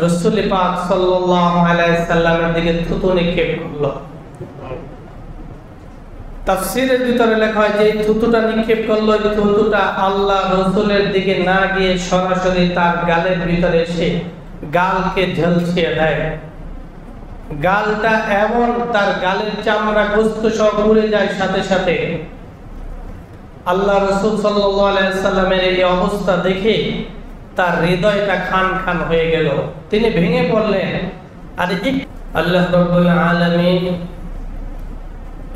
রাসূল পাক সাল্লাল্লাহু আলাইহি সাল্লামের দিকে থুতু নিক্ষেপ করলো। তাফসীরের ভিতরে লেখা হয় যে থুতুটা নিক্ষেপ করলো, থুতুটা আল্লাহ রাসূলের দিকে না গিয়ে সরাসরি তার গালের ভিতরে এসে গালকে ঝলসিয়ে দেয়। গালটা এমন তার গালের চামড়া গোস্ত সব উড়ে যায় সাথে সাথে। আল্লাহ রাসূল সাল্লাল্লাহু আলাইহি সাল্লামের এই অবস্থা দেখে তার হৃদয়টা খান খান হয়ে গেল, তিনি ভেঙে পড়লেন। আর আল্লাহ রাব্বুল আলামিন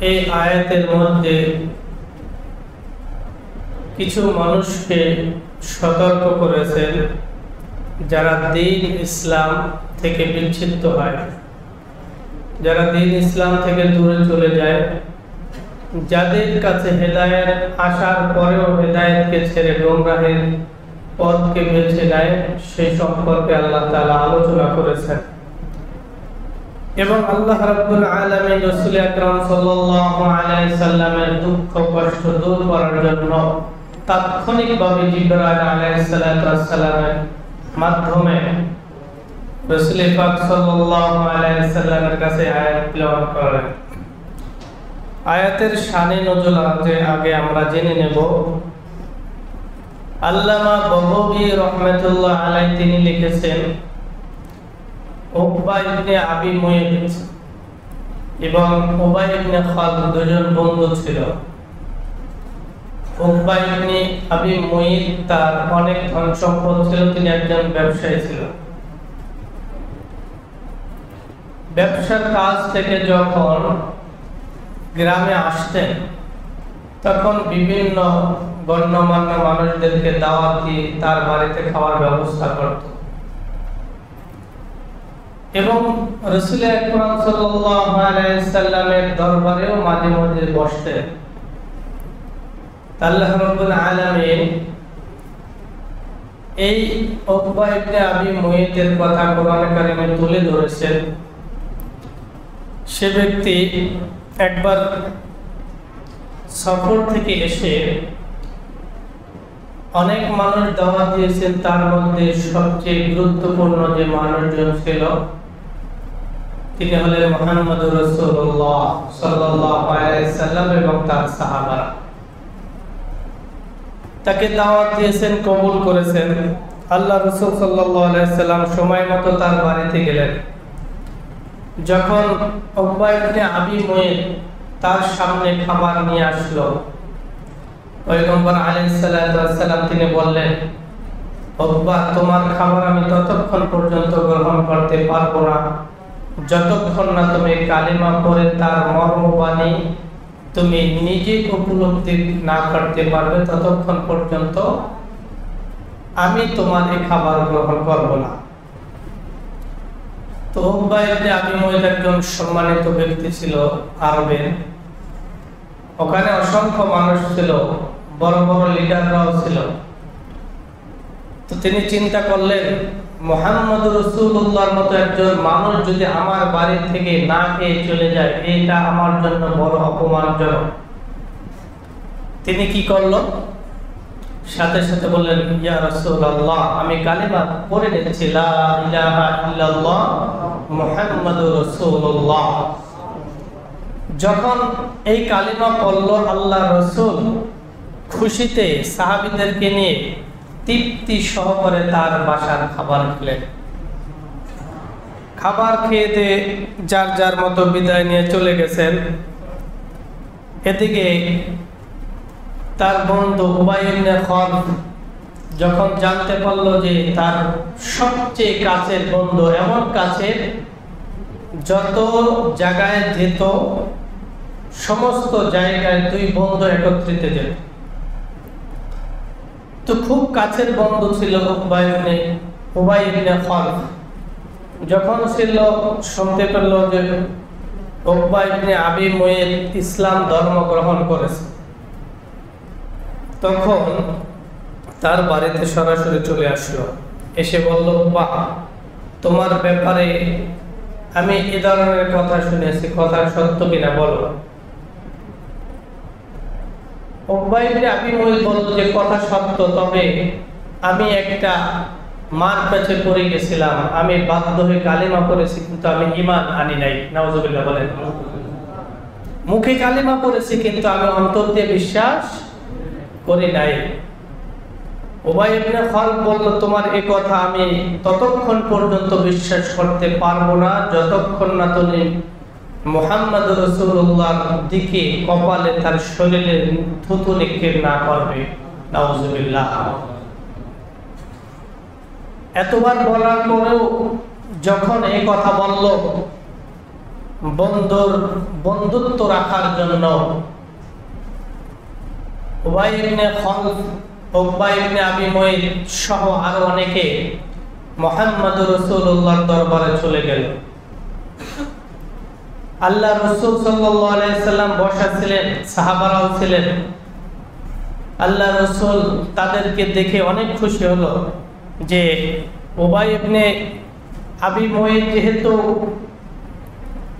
এই আয়াতের মধ্যে কিছু মানুষকে সতর্ক করেছেন যারা দ্বীন ইসলাম থেকে বিচ্ছিন্ন হয়, যারা দ্বীন ইসলাম থেকে দূরে চলে যায়, যাদের কাছে হেদায়েত আসার পরেও হেদায়েতকে ছেড়ে গোমরাহের পথকে বেছে নেয়, সেই সম্পর্কে আল্লাহ তাআলা আলোচনা করেছেন। এবং আল্লাহ রাব্বুল আলামিন রাসূল আকরাম সাল্লাল্লাহু আলাইহি সাল্লামের দুঃখ কষ্ট দূর করার জন্য তাৎক্ষণিকভাবে জিবরাইল আলাইহিস সালামের মাধ্যমে রাসূল পাক সাল্লাল্লাহু আলাইহি সাল্লামের কাছে আয়াত তিলাওয়াত করেন। আয়াতের শানে নজুল আগে আমরা জেনে নেব। আল্লামা বগবী রাহমাতুল্লাহ আলাইহি তিনি লিখেছেন, উকবা ইবনে আবি মুয়িত এবং উবাই ইবনে খালদ দুজন বন্ধু ছিল। উকবা ইবনে আবি মুয়িত তার অনেক ধন সম্পদ ছিল, তিনি একজন ব্যবসায়ী ছিল। ব্যবসার কাজ থেকে যখন গ্রামে আসতেন তখন বিভিন্ন গণ্যমান্য মানুষদেরকে দাওয়াত দিয়ে তার বাড়িতে খাওয়ার ব্যবস্থা করত এবং রাসূল আকরাম সাল্লাল্লাহু আলাইহি সাল্লামের দরবারেও মাঝে মাঝে বসতেন। আল্লাহ রাব্বুল আলামিন এই উকবা ইবনে আবি মুয়িতের কথা কোরআন কারীমে তুলে ধরেছেন। সে ব্যক্তি একবার সফর থেকে এসে অনেক মানুষ দাওয়াত দিয়েছেন, তার মধ্যে সবচেয়ে গুরুত্বপূর্ণ যে মানুষজন ছিল তিনি হলেন মুহাম্মদুর রাসূলুল্লাহ সাল্লাল্লাহু আলাইহি সাল্লাম এবং তার সাহাবারা। তাকে দাওয়াত দিয়েছেন, কবুল করেছেন। আল্লাহ রাসূল সাল্লাল্লাহু আলাইহি সাল্লাম সময় মতো তার বাড়িতে গেলেন। যখন উকবা ইবনে আবি মুয়িত তার সামনে খাবার নিয়ে আসলো, পয়গম্বর আলাইহিস সালাতু ওয়াস সালাম তিনি বললেন, উকবা তোমার খাবার আমি ততক্ষণ পর্যন্ত গ্রহণ করতে পারবো না যতক্ষণ না তুমি কালিমা পড়ে তার মর্মবাণী তুমি নিজে উপলব্ধি না করতে পারবে, ততক্ষণ পর্যন্ত আমি তোমার এই খাবার গ্রহণ করব না। তো উকবা ইবনে আবি মুয়িত একজন সম্মানিত ব্যক্তি ছিল আরবের, ওখানে অসংখ্য মানুষ ছিল, বড় বড় লিডাররাও ছিল। তো তিনি চিন্তা করলেন, মুহাম্মদুর রাসূলুল্লাহর মতো একজন মানুষ যদি আমার বাড়ি থেকে না খেয়ে চলে যায়, এটা আমার জন্য বড় অপমানজনক। তিনি কি করলো, সাথে সাথে বললেন, ইয়া রাসূলুল্লাহ আমি কালিমা পড়ে নিচ্ছি, লা ইলাহা ইল্লাল্লাহ মুহাম্মাদুর রাসূলুল্লাহ। যখন এই কালিমা পড়ল, আল্লাহ রাসূল খুশিতে সাহাবীদেরকে নিয়ে তৃপ্তি সহকারে তার বাসার খাবার খেলেন। খাবার খেয়ে যার যার মতো বিদায় নিয়ে চলে গেছেন। এদিকে তার বন্ধু উবাই ইবনে খালদ যখন জানতে পারলো যে তার সবচেয়ে কাছের বন্ধু, এমন কাছের যত জায়গায় যেত সমস্ত জায়গায় দুই বন্ধু একত্রিত যেত, তো খুব কাছের বন্ধু ছিল উবাই ইবনে খালদ। যখন ছিল শুনতে পেল যে উকবা ইবনে আবি মুয়িত ইসলাম ধর্ম গ্রহণ করেছে, তখন তার বাড়িতে সরাসরি চলে আসলো, এসে বলল, বাহ তোমার ব্যাপারে আমি এ ধরনের কথা শুনেছি, কথা সত্য কিনা বলো। উকবা ইবনে আবি মুয়িত বলল যে কথা সত্য, তবে আমি একটা মার কাছে পড়ে গেছিলাম, আমি বাধ্য হয়ে কালিমা পড়েছি কিন্তু আমি ঈমান আনি নাই। নাউজুবিল্লাহ বলেন। মুখে কালিমা পড়েছি কিন্তু আমি অন্তর দিয়ে বিশ্বাস করি নাই। উবাই ইবনে খালদ বলল, তোমার এই কথা আমি ততক্ষণ পর্যন্ত বিশ্বাস করতে পারবো না যতক্ষণ না তুমি মুহাম্মদ রাসূলুল্লাহর দিকে কপালে তার শরীরে থুতু নিক্ষেপ না করবে। নাউজুবিল্লাহ। এতবার বলার পরেও যখন এই কথা বলল বন্ধুত্ব রাখার জন্য, উবাই ইবনে খালদ, উকবা ইবনে আবি মুয়ত সহ আরো অনেকে মুহাম্মদ রাসূলুল্লাহর দরবারে চলে গেল। আল্লাহ রাসূল সাল্লাল্লাহু আলাইহি সাল্লাম বসা ছিলেন, সাহাবারাও ছিলেন। আল্লাহ রাসূল তাদেরকে দেখে অনেক খুশি হলো যে উবাই ইবনে আবি মুয়ত যেহেতু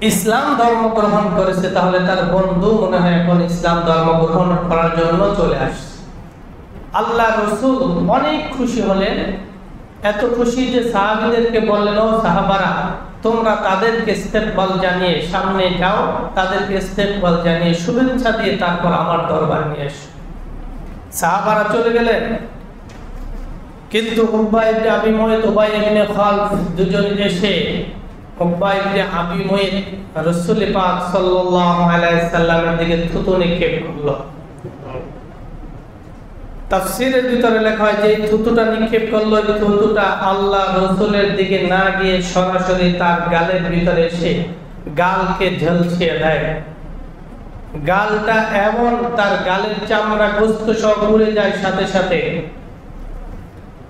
ইসলাম ধর্ম গ্রহণ করেছে, তাহলে তার বন্ধু মনে হয় এখন ইসলাম ধর্ম গ্রহণ করার জন্য চলে আসছে। আল্লাহ রাসূল অনেক খুশি হলেন, এত খুশি যে সাহাবীদেরকে বললেন, ও সাহাবারা, তোমরা তাদেরকে ইস্তেকবাল জানিয়ে সামনে যাও, তাদেরকে ইস্তেকবাল জানিয়ে শুভেচ্ছা দিয়ে তারপর আমার দরবার নিয়ে এসো। সাহাবারা চলে গেলেন, কিন্তু উকবা ইবনে আবি মুয়ত, উবাই ইবনে খালদ দুজনে এসে উকবা ইবনে আবি মুয়ত রাসূল পাক সাল্লাল্লাহু আলাইহি সাল্লামের দিকে থুতু নিক্ষেপ করলো। তাফসীরের ভিতরে লেখা হয় যে থুতুটা নিক্ষেপ করলো, এই থুতুটা আল্লাহ রাসূলের দিকে না গিয়ে সরাসরি তার গালের ভিতরে এসে গালকে ঝলসিয়ে দেয়। গালটা এমন, তার গালের চামড়া গোস্ত সব উড়ে যায় সাথে সাথে।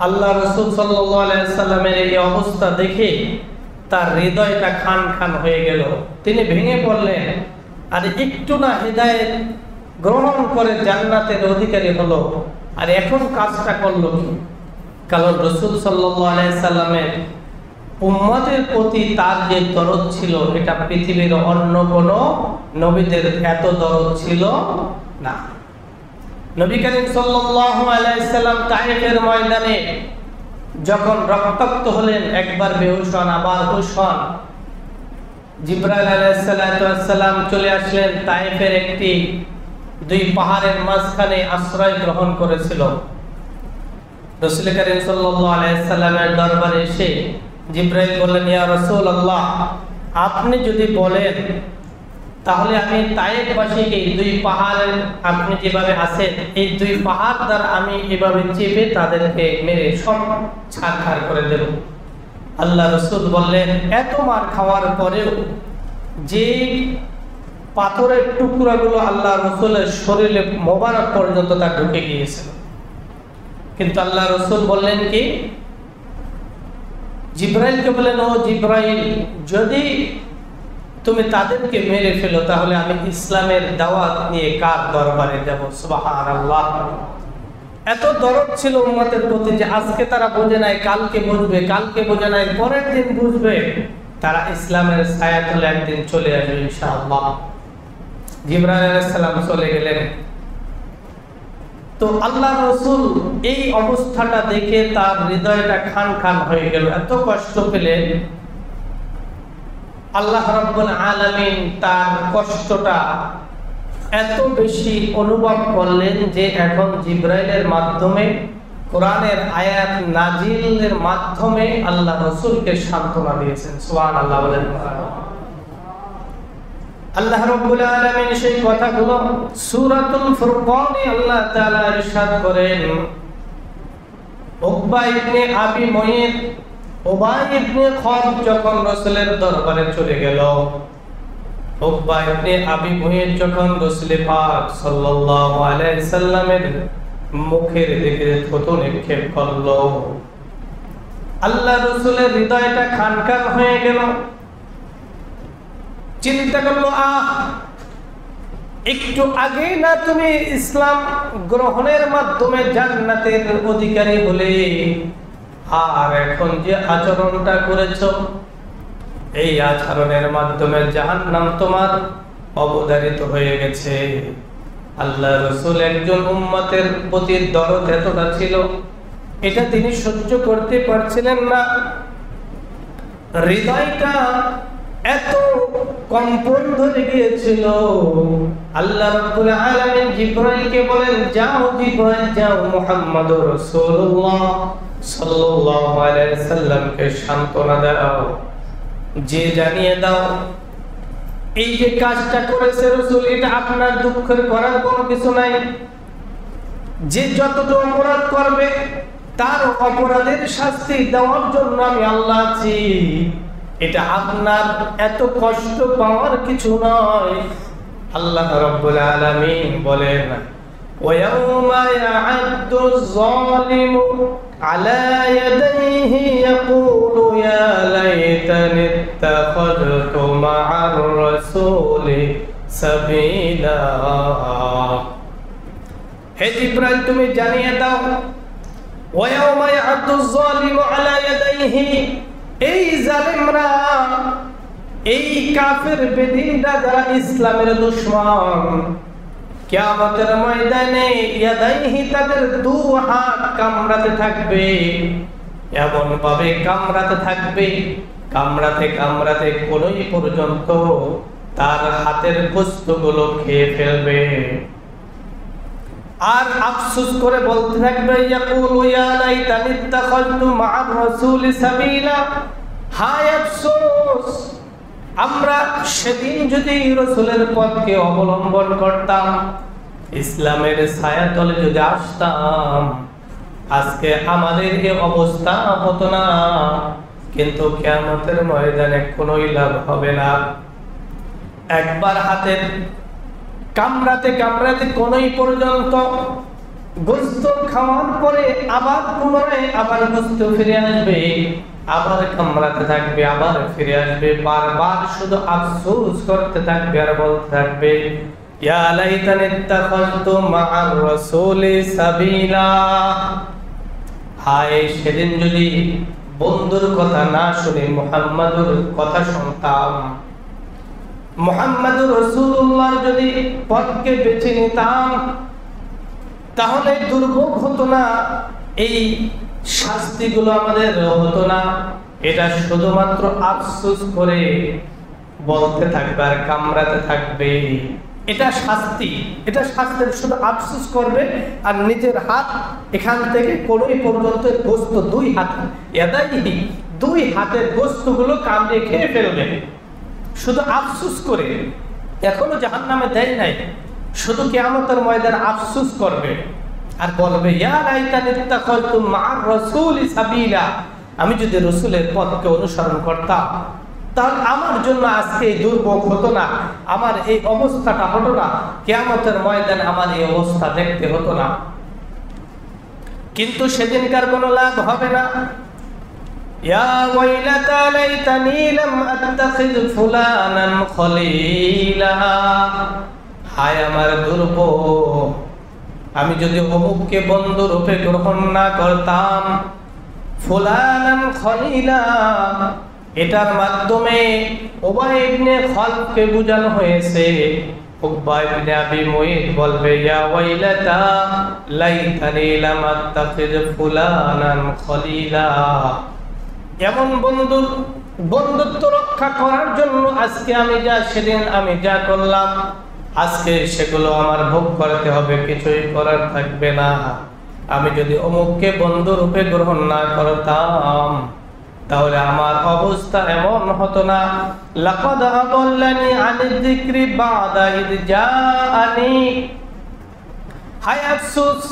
আল্লাহ রাসূল সাল্লাল্লাহু আলাইহি সাল্লামের এই অবস্থা দেখে তার হৃদয়টা খান খান হয়ে গেল। তিনি ভেঙে পড়লেন, আর একটু না হিদায়াত গ্রহণ করে জান্নাতের অধিকারী হলো, আর এখন কাজটা করলো কি? কারণ রাসূল সাল্লাল্লাহু আলাইহি সাল্লামের উম্মতের প্রতি তার যে দরদ ছিল, এটা পৃথিবীর অন্য কোন নবীদের এত দরদ ছিল না। নবী করিম সাল্লাল্লাহু আলাইহি সাল্লাম তায়েফের ময়দানে যখন রক্তাক্ত হলেন, একবার বেহুশ হন, আবার হুশ হন, জিবরাইল আলাইহিস সালাম চলে আসলেন। তায়েফের একটি দুই পাহাড়ের মাঝখানে আশ্রয় গ্রহণ করেছিল। রাসূল করিম সাল্লাল্লাহু আলাইহি সাল্লামের দরবারে এসে জিবরাইল বললেন, ইয়া রাসূলুল্লাহ, আপনি যদি বলেন তাহলে আমি তায়েফবাসীকে দুই পাহাড়ের, আপনি যেভাবে আছেন এই দুই পাহাড় দ্বারা আমি এভাবে চেপে তাদেরকে মেরে সব ছারখার করে দেব। আল্লাহ রাসূল বললেন, এত মার খাওয়ার পরেও যে পাথরের টুকরাগুলো আল্লাহ রাসূলের শরীরে মোবারক পর্যন্ত তা ঢুকে গিয়েছিল, কিন্তু আল্লাহ রাসূল বললেন কি, জিবরাইলকে বলেন, ও জিবরাইল, যদি তুমি তাদেরকে মেরে ফেলো তাহলে আমি ইসলামের দাওয়াত নিয়ে কার দরবারে যাব? সুবহানাল্লাহ। এত দরদ ছিল উম্মতের প্রতি যে আজকে তারা বোঝে নাই, কালকে বুঝবে, কালকে বোঝে নাই, পরের দিন বুঝবে, তারা ইসলামের ছায়াতলে একদিন চলে আসবে ইনশাআল্লাহ। জিবরাইল আলাইহিস সালাম চলে গেলেন। তো আল্লাহ রাসূল এই অবস্থাটা দেখে তার হৃদয়টা খান খান হয়ে গেল, এত কষ্ট পেলেন। আল্লাহ রাব্বুল আলামিন তার কষ্টটা এত বেশি অনুভব করলেন যে এখন জিবরাইলের মাধ্যমে, কোরআনের আয়াত নাজিলের মাধ্যমে আল্লাহ রাসূলকে সান্ত্বনা দিয়েছেন। সুবহানাল্লাহ বলেন। আল্লাহ রাব্বুল আলামিন সেই কথাগুলো সূরাতুল ফুরকানে আল্লাহ তাআলা ইরশাদ করেন, উকবা ইবনে আবি মুয়ত, উবাই ইবনে খালদ যখন রাসূলের দরবারে চলে গেল, উকবা ইবনে আবি মুয়ত যখন রাসূল পাক সাল্লাল্লাহু আলাইহি সাল্লামের মুখের দিকে থুতু নিক্ষেপ করলো, আল্লাহ রাসূলের হৃদয়টা খান খান হয়ে গেল। চিন্তা করলো, একটু আগে না তুমি ইসলাম গ্রহণের মাধ্যমে জান্নাতের অধিকারী হলে, আর এখন যে আচরণটা করেছো, এই আচরণের মাধ্যমে জাহান্নাম তোমার অবধারিত হয়ে গেছে। আল্লাহ রাসূল একজন উম্মতের প্রতি দরদ এতটা ছিল এটা তিনি সহ্য করতে পারছিলেন না। হৃদয়টা এত কম্পন ধরে গিয়েছিল। আল্লাহ রাব্বুল আলামিন জিবরাইলকে বলেন, যাও জিবরাইল যাও, মুহাম্মদুর রাসূলুল্লাহ সাল্লাল্লাহু আলাইহি সাল্লামকে সান্ত্বনা দাও, যে জানিয়ে দাও এই যে কাজটা করেছে রাসূল, এটা আপনার দুঃখের করার কোনো কিছু নাই। যে যতটা অপরাধ করবে তার অপরাধের শাস্তি দেওয়ার জন্য আমি আল্লাহ আছি। এটা আপনার এত কষ্ট পাওয়ার কিছু নয়। আল্লাহ রাব্বুল আলামিন বলেন, ওয়ায়াউমা ইয়া'আদ্দু যালিমু আলা ইয়াদাইহি ইয়াকুলু ইয়া লাইতানি ইত্তাখাযতু মা'আর রাসূলি সাবিলা। হে জিবরাইল, তুমি জানিয়ে দাও, ওয়ায়াউমা ইয়া'আদ্দু যালিমু আলা ইয়াদাইহি, এই জালিমরা, এই কাফের বেদিনরা যারা ইসলামের দুশমন, কিয়ামতের ময়দানে ইয়াদাইহি তাদের দু হাত কামড়াতে থাকবে। এমন ভাবে কামড়াতে থাকবে, কামড়াতে কামড়াতে কোনই পর্যন্ত তার হাতের গোশতগুলো খেয়ে ফেলবে। আর আফসোস করে বলতে থাকবে, ইয়াকুলু ইয়া লাইতানি ইত্তাখাযতু মা'আর রাসূলি সাবিলা, হায় আফসোস, আমরা সেদিন যদি রাসূলের পথকে অবলম্বন করতাম, ইসলামের ছায়াতলে যদি আসতাম, আজকে আমাদের এই অবস্থা হতো না। কিন্তু কিয়ামতের ময়দানে কোনোই লাভ হবে না। একবার হাতের কামড়াতে কামড়াতে কোনই পর্যন্ত গোশত খাওয়ার পরে আবার পুনরায় আবার গোশত ফিরে আসবে, আবার কামড়াতে থাকবে, আবার ফিরে আসবে, বারবার শুধু আফসোস করতে থাকবে আর বলতে থাকবে, ইয়া লাইতানি ইত্তাখাযতু মা'আর রাসূলি সাবিলা। হায়, সেদিন যদি বন্ধুর কথা না শুনে মুহাম্মাদুর কথা শুনতাম, মুহাম্মাদুর রাসূলুল্লাহ যদি পথকে বেছে নিতাম, তাহলে দুর্ভোগ হতো না, এই শাস্তিগুলো আমাদের হতো না। এটা শুধুমাত্র আফসোস করে বলতে থাকবে আর কামড়াতে থাকবে। এটা শাস্তি, এটা শাস্তির শুধু আফসোস করবে আর নিজের হাত এখান থেকে কোনই পর্যন্ত গোশত দুই হাত, ইয়াদাইহি দুই হাতের গোশতগুলো কামড়ে খেয়ে ফেলবে শুধু আফসোস করে। এখনো জাহান্নামে দেয় নাই, শুধু কিয়ামতের ময়দানে আফসোস করবে আর বলবে, ইয়া লাইতানি ইত্তাখাযতু মা'আর রাসূলি সাবিলা, আমি যদি রাসূলের পথকে অনুসরণ করতাম তাহলে আমার জন্য আজকে এই দুর্ভোগ হতো না, আমার এই অবস্থাটা হতো না, কিয়ামতের ময়দানে আমার এই অবস্থা দেখতে হতো না। কিন্তু সেদিনকার কোনো লাভ হবে না। ইয়া ওয়াইলাতা লাইতানি লাম আত্তাখিয ফুলানান খলিলা, হায় আমার দুর্ভোগ, আমি যদি অমুককে বন্ধু রূপে গ্রহণ না করতাম। ফুলানান খলিলা, এটার মাধ্যমে উবাই ইবনে খালফকে বোঝানো হয়েছে। উকবা ইবনে আবি মুঈত বলবে, ইয়া ওয়াইলাতা লাইতানি লাম আত্তাখিয ফুলানান খলিলা, এমন বন্ধুত্ব রক্ষা করার জন্য আজকে আমি যা, সেদিন আমি যা করলাম, আজকে সেগুলো আমার ভোগ করতে হবে, কিছুই করার থাকবে না। আমি যদি অমুককে বন্ধু রূপে গ্রহণ না করতাম তাহলে আমার অবস্থা এমন হতো না। লাকাদ আদাল্লানি আনিয যিকরি বা'দা ইয জাআনি, হায় আফসোস,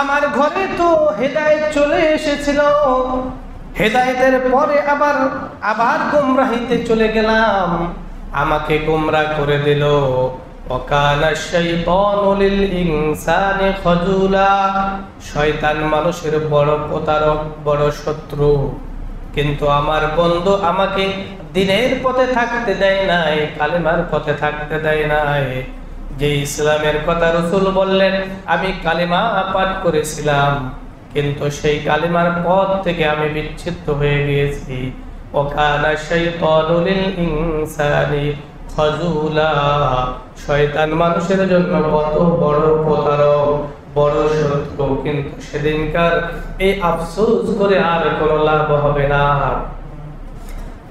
আমার ঘরে তো হেদায়েত চলে এসেছিল, হেদায়েতের পরে আবার গোমরাহিতে চলে গেলাম, আমাকে গোমরাহ করে দিল। ওয়াকানা শাইতানু লিল ইনসানি খাজুলা, শয়তান মানুষের বড় প্রতারক, বড় শত্রু। কিন্তু আমার বন্ধু আমাকে দিনের পথে থাকতে দেয় নাই, কালেমার পথে থাকতে দেয় নাই। যে ইসলামের কথা রাসূল বললেন, আমি কালেমা পাঠ করেছিলাম, কিন্তু সেই কালেমার পথ থেকে আমি বিচ্ছিন্ন হয়ে গিয়েছি। ওয়াকানা শাইতানু লিল ইনসানি খাজুলা, শয়তান মানুষের জন্য কত বড় প্রতারক, বড় শত্রু, কিন্তু সেদিনকার এই আফসোস করে আর কোনো লাভ হবে না।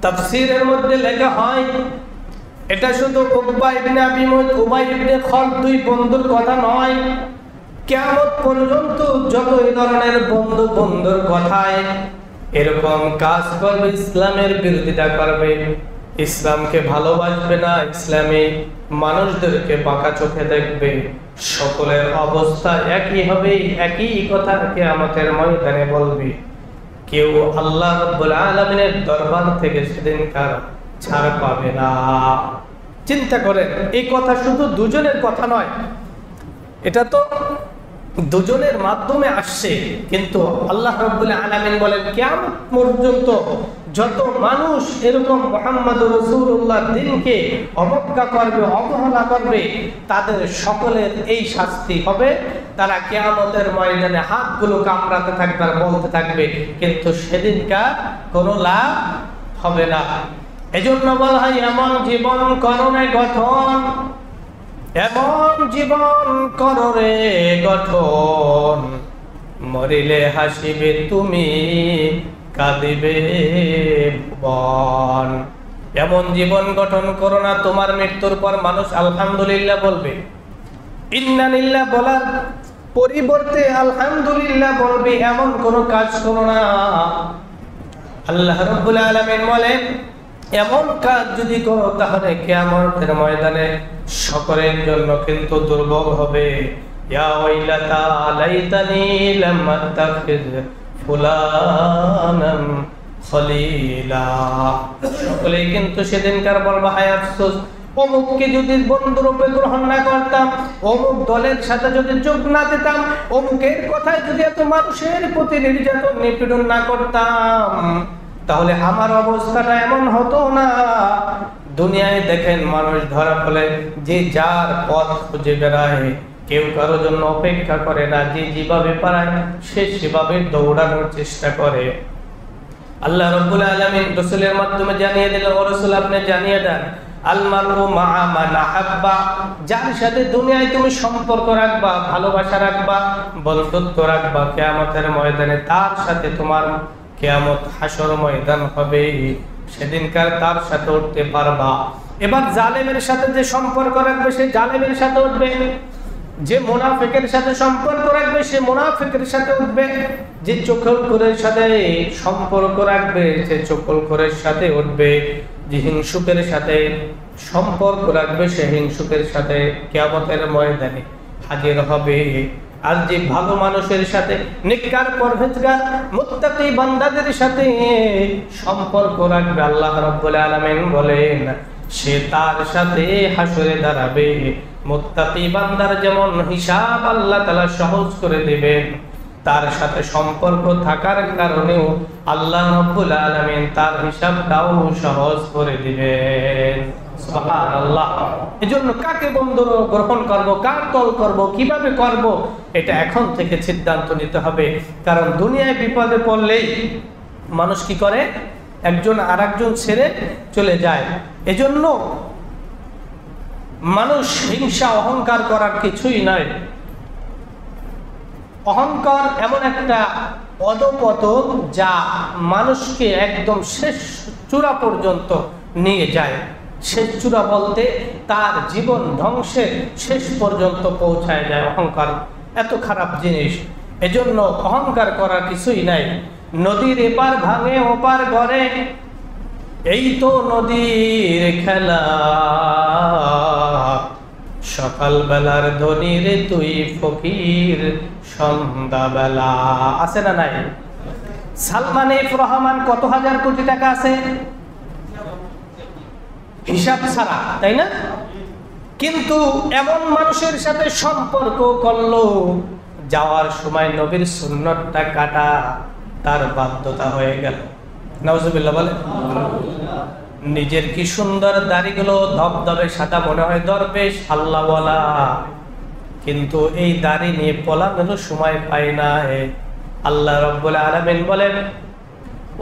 তাফসীরের মধ্যে লেখা হয় এটা শুধু উকবা ইবনে আবি মুয়ত, উবাই ইবনে খালদ দুই বন্ধুর কথা নয়, কিয়ামত পর্যন্ত যত এই ধরনের বন্ধুর কথায় এরকম কাজ করবে, ইসলামের বিরোধিতা করবে, ইসলামকে ভালোবাসবে না, ইসলামী মানুষদেরকে বাঁকা চোখে দেখবে, সকলের অবস্থা একই হবে, একই কথা কিয়ামতের ময়দানে বলবে। কেউ আল্লাহ রাব্বুল আলামিনের দরবার থেকে সেদিনকার ছাড় পাবে না। চিন্তা করেন, এই কথা শুধু দুজনের কথা নয়, এটা তো দুজনের মাধ্যমে আসছে, কিন্তু আল্লাহ রাব্বুল আলামিন বলেন কিয়ামত পর্যন্ত যত মানুষ এরকম মুহাম্মদুর রাসূলুল্লাহর দ্বীনকে অবজ্ঞা করবে, অবহেলা করবে, তাদের সকলের এই শাস্তি হবে। তারা কিয়ামতের ময়দানে হাতগুলো কামড়াতে থাকবে আর বলতে থাকবে, কিন্তু সেদিনকার কোনো লাভ হবে না। এজন্য বলা হয় এমন জীবন করোনে গঠন, এমন জীবন কররে গঠন, মরিলে হাসিবে তুমি, কাঁদিবে ভুবন। এমন জীবন গঠন করো না, তোমার মৃত্যুর পর মানুষ আলহামদুলিল্লাহ বলবে, ইন্না লিল্লাহ বলার পরিবর্তে আলহামদুলিল্লাহ বলবে, এমন কোনো কাজ করো না। আল্লাহ রাব্বুল আলামিন বলেন এমন কাজ যদি করো তাহলে কিয়ামতের ময়দানে সকলের জন্য কিন্তু দুর্ভোগ হবে। ইয়া ওয়াইলাতা লাইতানি লাম আত্তাখিয ফুলানান খলিলা। সকলেই কিন্তু সেদিনকার বলবে হায় আফসোস, অমুককে যদি বন্ধুরূপে গ্রহণ না করতাম, অমুক দলের সাথে যদি যোগ না দিতাম, অমুকের কথায় যদি এত মানুষের প্রতি নির্যাতন নিপীড়ন না করতাম, তাহলে আমার অবস্থাটা এমন হতো না। দুনিয়ায় দেখেন মানুষ ধরা পড়লে যে যার পথ খুঁজে বেড়ায়, কেউ কারোর জন্য অপেক্ষা করে না, যে যেভাবে পারায় সে সেভাবে দৌড়ানোর চেষ্টা করে। আল্লাহ রাব্বুল আলামিন রাসূলের মাধ্যমে জানিয়ে দিলেন, ও রাসূল আপনি জানিয়ে দেন, আল মারউ মা'a মান আহাব্বা, যার সাথে দুনিয়ায় তুমি সম্পর্ক রাখবা, ভালোবাসা রাখবা, বন্ধুত্ব রাখবা, কিয়ামতের ময়দানে তার সাথে তোমার কিয়ামত হাসর ময়দান হবে, সেদিনকার তার সাথে উঠতে পারবা। এবার জালেমের সাথে যে সম্পর্ক রাখবে সে জালেমের সাথে উঠবে, যে মুনাফিকের সাথে সম্পর্ক রাখবে সে মুনাফিকের সাথে উঠবে, যে চুগলখোরের সাথে সম্পর্ক রাখবে সে চুগলখোরের সাথে উঠবে, যে হিংসুকের সাথে সম্পর্ক রাখবে সে হিংসুকের সাথে কিয়ামতের ময়দানে হাজির হবে। আর যে ভালো মানুষের সাথে, নেককার পরহেজগার মুত্তাকি বান্দাদের সাথে সম্পর্ক রাখবে, আল্লাহ রাব্বুল আলামিন বলেন সে তার সাথে হাসরে দাঁড়াবে। মুত্তাকি বান্দার যেমন হিসাব আল্লাহ তাআলা সহজ করে দিবেন, তার সাথে সম্পর্ক থাকার কারণেও আল্লাহ রাব্বুল আলামিন তার হিসাবটাও সহজ করে দিবেন। সুবহানাল্লাহ। এজন্য কাকে বন্ধু গ্রহণ করব, কার দল করব, কিভাবে করব, এটা এখন থেকে সিদ্ধান্ত নিতে হবে। কারণ দুনিয়ায় বিপদে পড়লেই মানুষ কি করে, একজন আরেকজন ছেড়ে চলে যায়। এজন্য মানুষ হিংসা অহংকার করার কিছুই নয়। অহংকার এমন একটা অধপতন যা মানুষকে একদম শেষ চূড়া পর্যন্ত নিয়ে যায়। শেষ চূড়া বলতে তার জীবন ধ্বংসের শেষ পর্যন্ত পৌঁছায় যায়। অহংকার এত খারাপ জিনিস, এজন্য অহংকার করার কিছুই নাই। নদীর এপার ভাঙে ওপার গড়ে, এই তো নদীর খেলা, সকাল বেলার ধনী রে তুই ফকির সন্ধ্যা বেলা। আছে না নাই? সালমান এফ রহমান কত হাজার কোটি টাকা আছে হিসাব ছাড়া, তাই না? কিন্তু এমন মানুষের সাথে সম্পর্ক করলো, যাওয়ার সময় নবীর সুন্নতটা কাটা তার বাধ্যতা হয়ে গেল। নাউজুবিল্লাহ বলে। নিজের কি সুন্দর দাড়িগুলো ধবধবে সাদা, মনে হয় দরবেশ আল্লাহওয়ালা, কিন্তু এই দাড়ি নিয়ে পলানোর সময় পায় না। আল্লাহ রাব্বুল আলামিন বলেন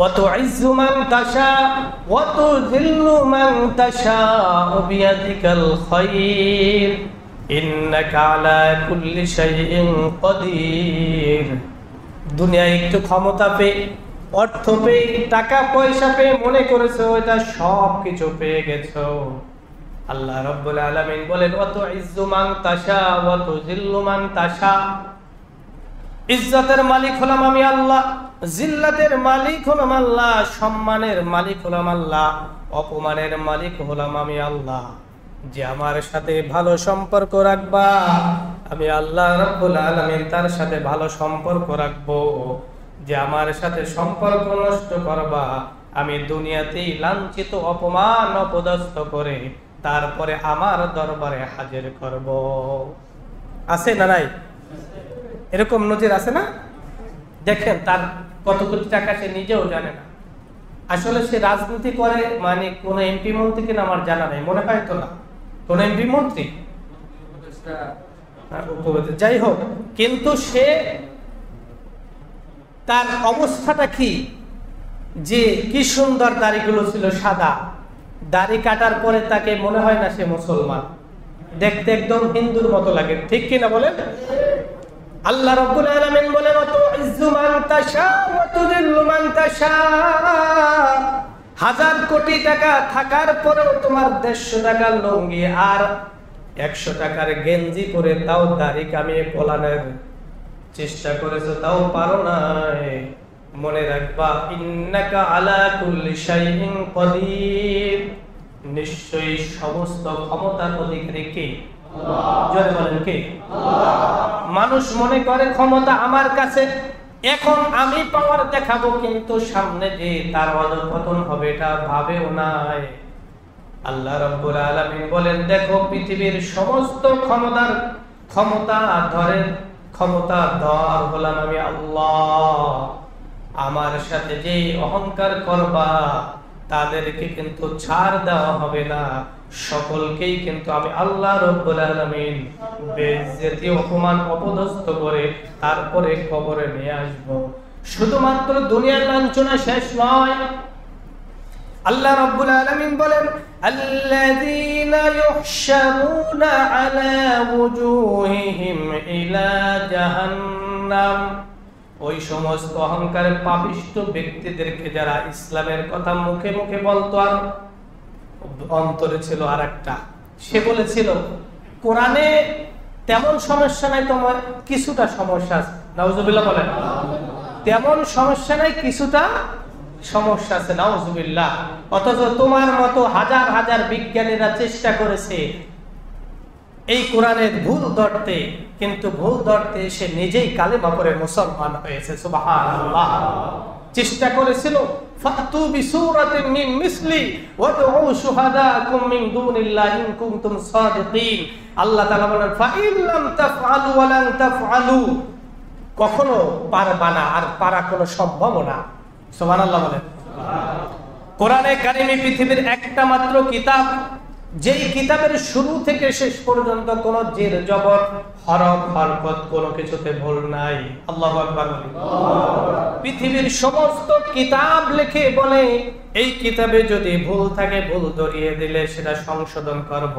وَتُعِزُّ مَن تَشَاءُ وَتُذِلُّ مَن تَشَاءُ بِيَدِكَ الْخَيْرُ ইন্নাকা আলা কুল্লি শাইইন কাদির। দুনিয়ায় একটু ক্ষমতা পেয়ে, অর্থ পেয়ে, টাকা পয়সা পেয়ে মনে করেছো এটা সব কিছু পেয়ে গেছো। আল্লাহ রাব্বুল আলামিন বলেন ওয়া তুইজ্জু মান তাশা ওয়া তুযিল্লু মান তাশা। ইজ্জতের মালিক হলাম আমি আল্লাহ, জিল্লাতের মালিক হলাম আল্লাহ, সম্মানের মালিক হলাম আল্লাহ, অপমানের মালিক হলাম আমি আল্লাহ। যে আমার সাথে ভালো সম্পর্ক রাখবা, আমি আল্লাহ রাব্বুল আলামিন তার সাথে ভালো সম্পর্ক রাখবো। যে আমার সাথে সম্পর্ক নষ্ট করবা, আমি দুনিয়াতেই লাঞ্ছিত, অপমান, অপদস্থ করে তারপরে আমার দরবারে হাজির করব। আছে না নাই? এরকম নজির আছে না? দেখেন তার কত কোটি টাকা সে নিজেও জানে না। আসলে সে রাজনীতি করে, মানে কোন এমপি মন্ত্রী কিনা আমার জানা নাই, মনে হয় তো না কোন এমপি মন্ত্রী, যাই হোক, কিন্তু সে তার অবস্থাটা কি, যে কি সুন্দর দাড়িগুলো ছিল সাদা, দাড়ি কাটার পরে তাকে মনে হয় না সে মুসলমান, দেখতে একদম হিন্দুর মতো লাগে, ঠিক কিনা বলেন? আল্লাহ রাব্বুল আলামিন বলেন ওয়া তুইজ্জু মান তাশা ওয়া তুযিল্লু মান তাশা। 1000 কোটি টাকা থাকার পরেও তোমার 150 টাকার লুঙ্গি আর 100 টাকার গেঞ্জি পরে তাও দাড়ি কামিয়ে পলানোর চেষ্টা করেছো, তাও পারো নাই। মনে রাখবা ইন্নাকা আলা কুল্লি শাইইন কাদির। নিশ্চয়ই সমস্ত ক্ষমতার অধিকারী কে? জোরে বলেন কে? মানুষ মনে করে ক্ষমতা আমার কাছে, এখন আমি পাওয়ার দেখাবো, কিন্তু সামনে যে তার অধঃপতন হবে এটা ভাবেও নাই। আল্লাহ রাব্বুল আলামিন বলেন দেখো পৃথিবীর সমস্ত ক্ষমতাধর হলাম আমি আল্লাহ। আমার সাথে যে অহংকার করবা তাদেরকে কিন্তু ছাড় দেওয়া হবে না, সকলকেই কিন্তু আমি আল্লাহ রাব্বুল আলামিন বেইজ্জতি, অপমান, অপদস্থ করে তারপরে কবরে নিয়ে আসব। শুধুমাত্র দুনিয়ার লাঞ্ছনা শেষ নয়, আল্লাহ রাব্বুল আলামিন বলেন আল্লাযীনা ইউহশারুনা আলা ওয়ুজুহিহিম ইলা জাহান্নাম। ওই সমস্ত অহংকারে পাপিষ্ঠ ব্যক্তিদেরকে যারা ইসলামের কথা মুখে মুখে বলতো আর অন্তরে ছিল আরেকটা, সে বলেছিল কোরআনে তেমন সমস্যা নাই, তোমার কিছুটা সমস্যা আছে। নাউজুবিল্লাহ বলেন। তেমন সমস্যা নাই, কিছুটা সমস্যা আছে। নাউজুবিল্লাহ। অথচ তোমার মতো হাজার হাজার বিজ্ঞানীরা চেষ্টা করেছে এই কোরআনের ভুল ধরতে, কিন্তু ভুল ধরতে সে নিজেই কালেমা পড়ে মুসলমান হয়েছে। সুবহানাল্লাহ। চেষ্টা করেছিল ফাতু বিসূরাতিন মিন মিসলি ওয়াদউ শুহাদাকুম মিন দুনিল্লাহি ইন কুনতুম সাদিকিন। আল্লাহ তাআলা বলেন ফাইন লাম তাফআলু ওয়া লান তাফআলু। কখনো পারবা না, আর পারা কোনো সম্ভব না। সুবহানাল্লাহ বলেন। কোরআনে কারিমে পৃথিবীর একটা মাত্র কিতাব, যেই কিতাবের শুরু থেকে শেষ পর্যন্ত কোন জের জবর হরফ হরকত কোনো কিছুতে ভুল নাই। আল্লাহু আকবার। পৃথিবীর সমস্ত কিতাব লিখে বলে এই কিতাবে যদি ভুল থাকে ভুল ধরিয়ে দিলে সেটা সংশোধন করব,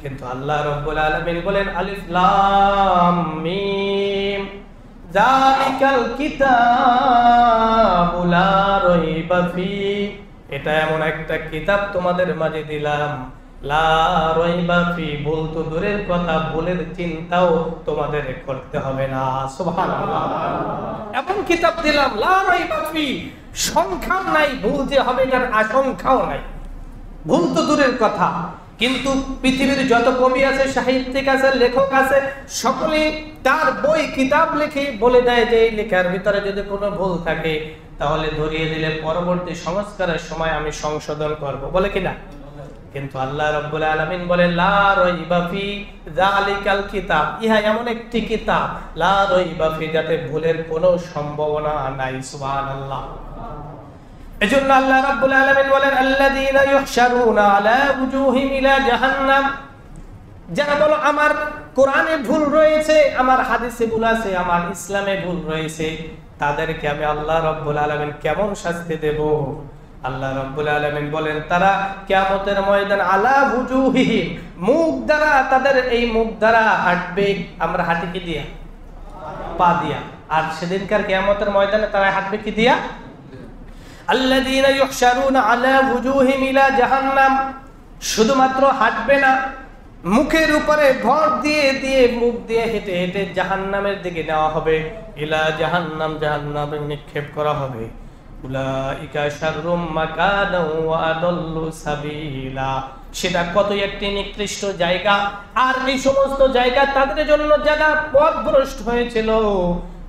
কিন্তু আল্লাহ রাব্বুল আলামিন বলেন আলিফ লাম মিম যালিকাল কিতাবু লা রাইবা ফি। এটা এমন একটা কিতাব তোমাদের মাঝে দিলাম, লা রাইবা ফি, ভুল তো দূরের কথা, ভুলের চিন্তাও তোমাদের করতে হবে না। সুবহানাল্লাহ। এমন কিতাব দিলাম লা রাইবা ফি, সংখ্যাও নাই, ভুল যে হবে তার আশঙ্কাও নাই। ভুল তো দূরের কথা, কিন্তু পৃথিবীর যত কবি আছে, সাহিত্যিক আছে, লেখক আছে, সকলে তার বই কিতাব লিখে বলে দেয় যে এই লেখার ভিতরে যদি কোনো ভুল থাকে তাহলে ধরিয়ে দিলে পরবর্তী সংস্কারের সময় আমি সংশোধন করব, বলে কিনা? কিন্তু আল্লাহ রাব্বুল আলামিন বলেন লা রাইবা ফি যালিকাল কিতাব, ইহা এমন একটি কিতাব লা রাইবা ফি, যাতে ভুলের কোনো সম্ভাবনা নাই। সুবহানাল্লাহ। এজন্য আল্লাহ রাব্বুল আলামিন বলেন আল্লাযীনা ইউহশারুনা আলা ওয়ুজুহিম ইলা জাহান্নাম। যারা বলো আমার কোরআনে ভুল রয়েছে, আমার হাদিসে ভুল আছে, আমার ইসলামে ভুল রয়েছে, তাদেরকে আমি আল্লাহ রাব্বুল আলামিন কেমন শাস্তি দেব? আল্লাহ রাব্বুল আলামিন বলেন তারা কিয়ামতের ময়দান আলা বুজুহিহিম, মুখ দ্বারা, তাদের এই মুখ দ্বারা হাঁটবে। আমরা হাঁটি কি দিয়া? পা দিয়া। আর সেদিনকার কিয়ামতের ময়দানে তারা হাঁটবে কি দিয়া? আল্লাযীনা ইউহশারুনা আলা বুজুহিহিম ইলা জাহান্নাম, শুধুমাত্র হাঁটবে না, মুখের উপরে ভর দিয়ে দিয়ে, মুখ দিয়ে হেঁটে হেঁটে জাহান্নামের দিকে নেওয়া হবে। ইলা জাহান্নাম, জাহান্নামে নিক্ষেপ করা হবে। উলাইকা শাররুম মাকানা ওয়া আদাল্লু সাবিলা, সেটা কতই একটি নিকৃষ্ট জায়গা। আর এই সমস্ত জায়গা তাদের জন্য যারা পথভ্রষ্ট হয়েছিল,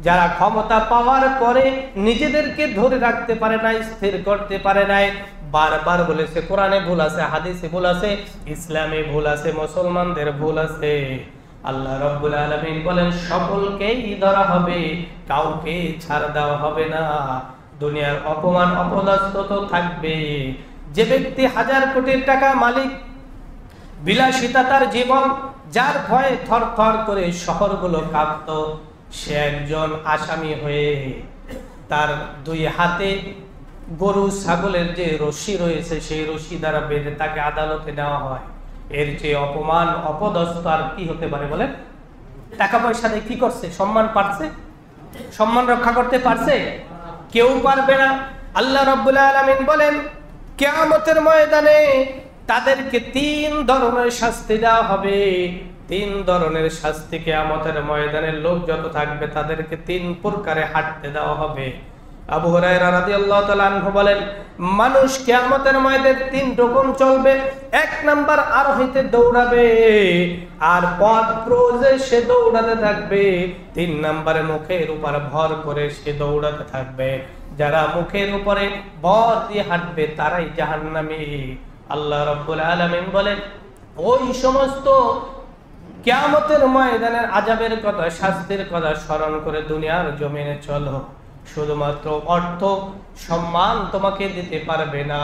যারা ক্ষমতা পাওয়ার পরে নিজেদেরকে ধরে রাখতে পারে নাই, স্থির করতে পারে নাই। বারবার বলেছে, কোরআনে ভুল আছে, হাদিসে ভুল আছে, ইসলামে ভুল আছে, মুসলমানদের ভুল আছে। আল্লাহ রাব্বুল আলামিন বলেন সকলকেই ধরা হবে, কাউকে ছাড় দেওয়া হবে না। দুনিয়ার অপমান অপদস্থ তো থাকবে। যে ব্যক্তি 1000 কোটি টাকা মালিক, বিলাসিতা তার জীবন, যার ভয়ে থরথর করে শহরগুলো কাঁপত, সে একজন আসামি হয়ে তার 2 হাতে গরু ছাগলের যে রশি রয়েছে সেই রশি দ্বারা বেঁধে তাকে আদালতে নেওয়া হয়। এর চেয়ে অপমান অপদস্থ আর কি হতে পারে বলেন? টাকা পয়সা দিয়ে কি করছে? সম্মান পাচ্ছে? সম্মান রক্ষা করতে পারছে? কেউ পারবে না। আল্লাহ রাব্বুল আলামিন বলেন কিয়ামতের ময়দানে তাদেরকে 3 ধরনের শাস্তি দেওয়া হবে। 3 ধরনের শাস্তি কিয়ামতের ময়দানে লোক যত থাকবে তাদেরকে 3 প্রকারে হাঁটতে দেওয়া হবে। আবু হুরায়রা রাদিয়াল্লাহু তাআলা আনহু বলেন মানুষ কিয়ামতের ময়দানে 3 রকম চলবে। 1 নাম্বার আরোহীতে দৌড়াবে, আর পথ ক্রোজে সে দৌড়াতে থাকবে। 3 নাম্বারে মুখের উপর ভর করে সে দৌড়াতে থাকবে। যারা মুখের উপরে ভর দিয়ে হাঁটবে তারাই জাহান্নামী। আল্লাহ রাব্বুল আলামিন বলেন ওই সমস্ত কিয়ামতের ময়দানের আযাবের কথা, শাস্তির কথা স্মরণ করে দুনিয়ার জমিনে চলো। শুধুমাত্র অর্থ সম্মান তোমাকে দিতে পারবে না।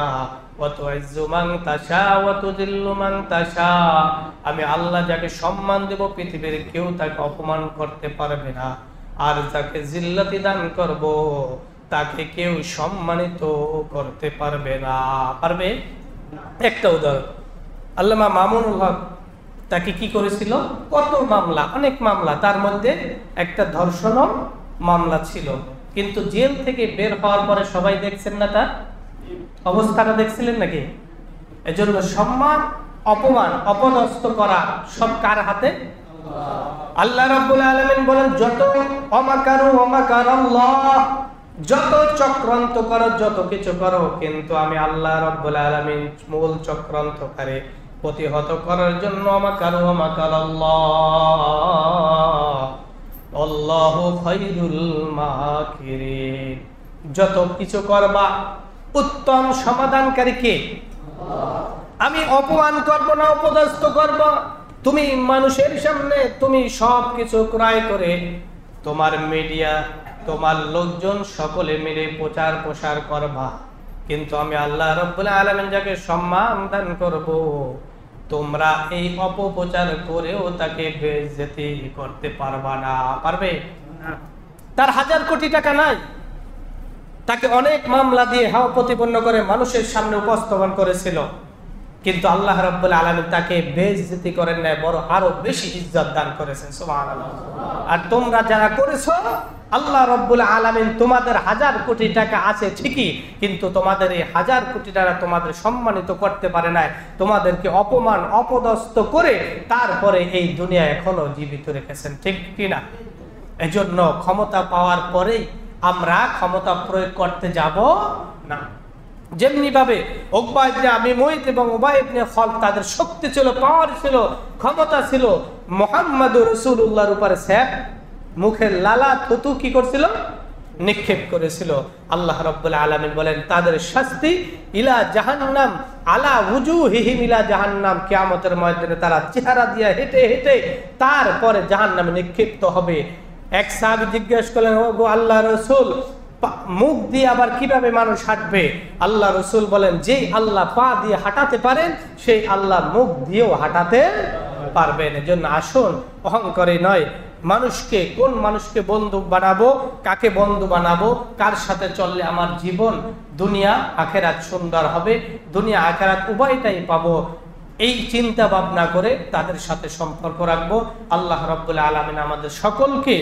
আমি আল্লাহ যাকে সম্মান দেব পৃথিবীর কেউ তাকে অপমান করতে পারবে না, আর যাকে জিল্লাতি দান করব তাকে কেউ সম্মানিত করতে পারবে না। পারবে? একটা উদাহরণ, আল্লামা মামুনুল হক, তাকে কি করেছিল? কত মামলা, অনেক মামলা, তার মধ্যে একটা ধর্ষণ মামলা ছিল। কিন্তু জেল থেকে বের হওয়ার পরে সবাই দেখছেন না তার অবস্থাটা, দেখছিলেন নাকি? এজন্য সম্মান অপমান অপদস্থ করা সব কার হাতে? আল্লাহ রাব্বুল আলামিন বলেন যত অমাকারু অমাকারাল্লাহ, যত চক্রান্ত করো, যত কিছু করো, কিন্তু আমি আল্লাহ রাব্বুল আলামিন মূল চক্রান্তকারী প্রতিহত করার জন্য অমাকারু অমাকারাল্লাহ আল্লাহু খায়রুল মাকিরিন। যত কিছু করবা উত্তম সমাধানকারী কে? আমি অপমান করব না, অপদস্থ করব। তুমি মানুষের সামনে তুমি সব কিছু ক্রয় করে তোমার মিডিয়া, তোমার লোকজন সকলে মিলে প্রচার প্রসার করবা, কিন্তু আমি আল্লাহ রাব্বুল আলামিন যাকে সম্মান দান করব তোমরা এই অপপ্রচার করেও তাকে বেইজ্জতি করতে পারবা না। পারবে? তার 1000 কোটি টাকা নাই, তাকে অনেক মামলা দিয়ে হাও প্রতিপন্ন করে মানুষের সামনে উপস্থাপন করেছিল, কিন্তু আল্লাহ রাব্বুল আলামিন তাকে বেইজ্জতি করেন না, বড় আরো বেশি ইজ্জত দান করেছেন। সুবহানাল্লাহ। আর তোমরা যারা করেছো, আল্লাহ রাব্বুল আলামিন তোমাদের 1000 কোটি টাকা আছে ঠিকই, কিন্তু তোমাদের এই 1000 কোটি টাকা তোমাদের সম্মানিত করতে পারে না, তোমাদেরকে অপমান অপদস্থ করে তারপরে এই দুনিয়া এখনো জীবিত রেখেছেন, ঠিক কি না? এজন্য ক্ষমতা পাওয়ার পরেই আমরা ক্ষমতা প্রয়োগ করতে যাব না। যেমনি ভাবে উকবা ইবনে আবি মুইত এবং উবাই ইবনে খালদ, তাদের শক্তি ছিল, পাওয়ার ছিল, ক্ষমতা ছিল। মুহাম্মদুর রাসূলুল্লাহর উপরে স্যাপ মুখের লালা থুতু কি করছিল? নিক্ষেপ করেছিল। আল্লাহ রাব্বুল আলামিন বলেন তাদের শাস্তি ইলা জাহান্নাম আলা ওয়ুজুহিহিম ইলা জাহান্নাম, কিয়ামতের ময়দানে তারা চেহারা দিয়ে হেঁটে হেঁটে তারপরে জাহান্নামে নিক্ষিপ্ত হবে। এক সাহাবী জিজ্ঞেস করলেন, ও গো আল্লাহর রাসূল, মুখ দিয়ে আবার কিভাবে মানুষ হাঁটবে? আল্লাহ রাসূল বলেন যেই আল্লাহ পা দিয়ে হাঁটাতে পারেন সেই আল্লাহ মুখ দিয়েও হাঁটাতে পারবেন। এজন্য আসুন অহংকারী নয়, মানুষকে, কোন মানুষকে বন্ধু বানাবো, কাকে বন্ধু বানাবো, কার সাথে চললে আমার জীবন দুনিয়া আখেরাত সুন্দর হবে, দুনিয়া আখেরাত উভয়টাই পাবো, এই চিন্তা ভাবনা করে তাদের সাথে সম্পর্ক রাখবো। আল্লাহ রাব্বুল আলামিন আমাদের সকলকে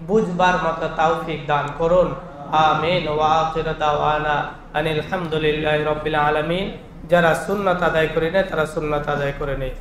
বুঝবার মতো তৌফিক দান করুন। আমিন। ওয়া আখিরু দাওয়ানা আনিল হামদুলিল্লাহি রাব্বিল আলামিন। যারা সুন্নাত আদায় করে নেয় তারা সুন্নাত আদায় করে নেয়।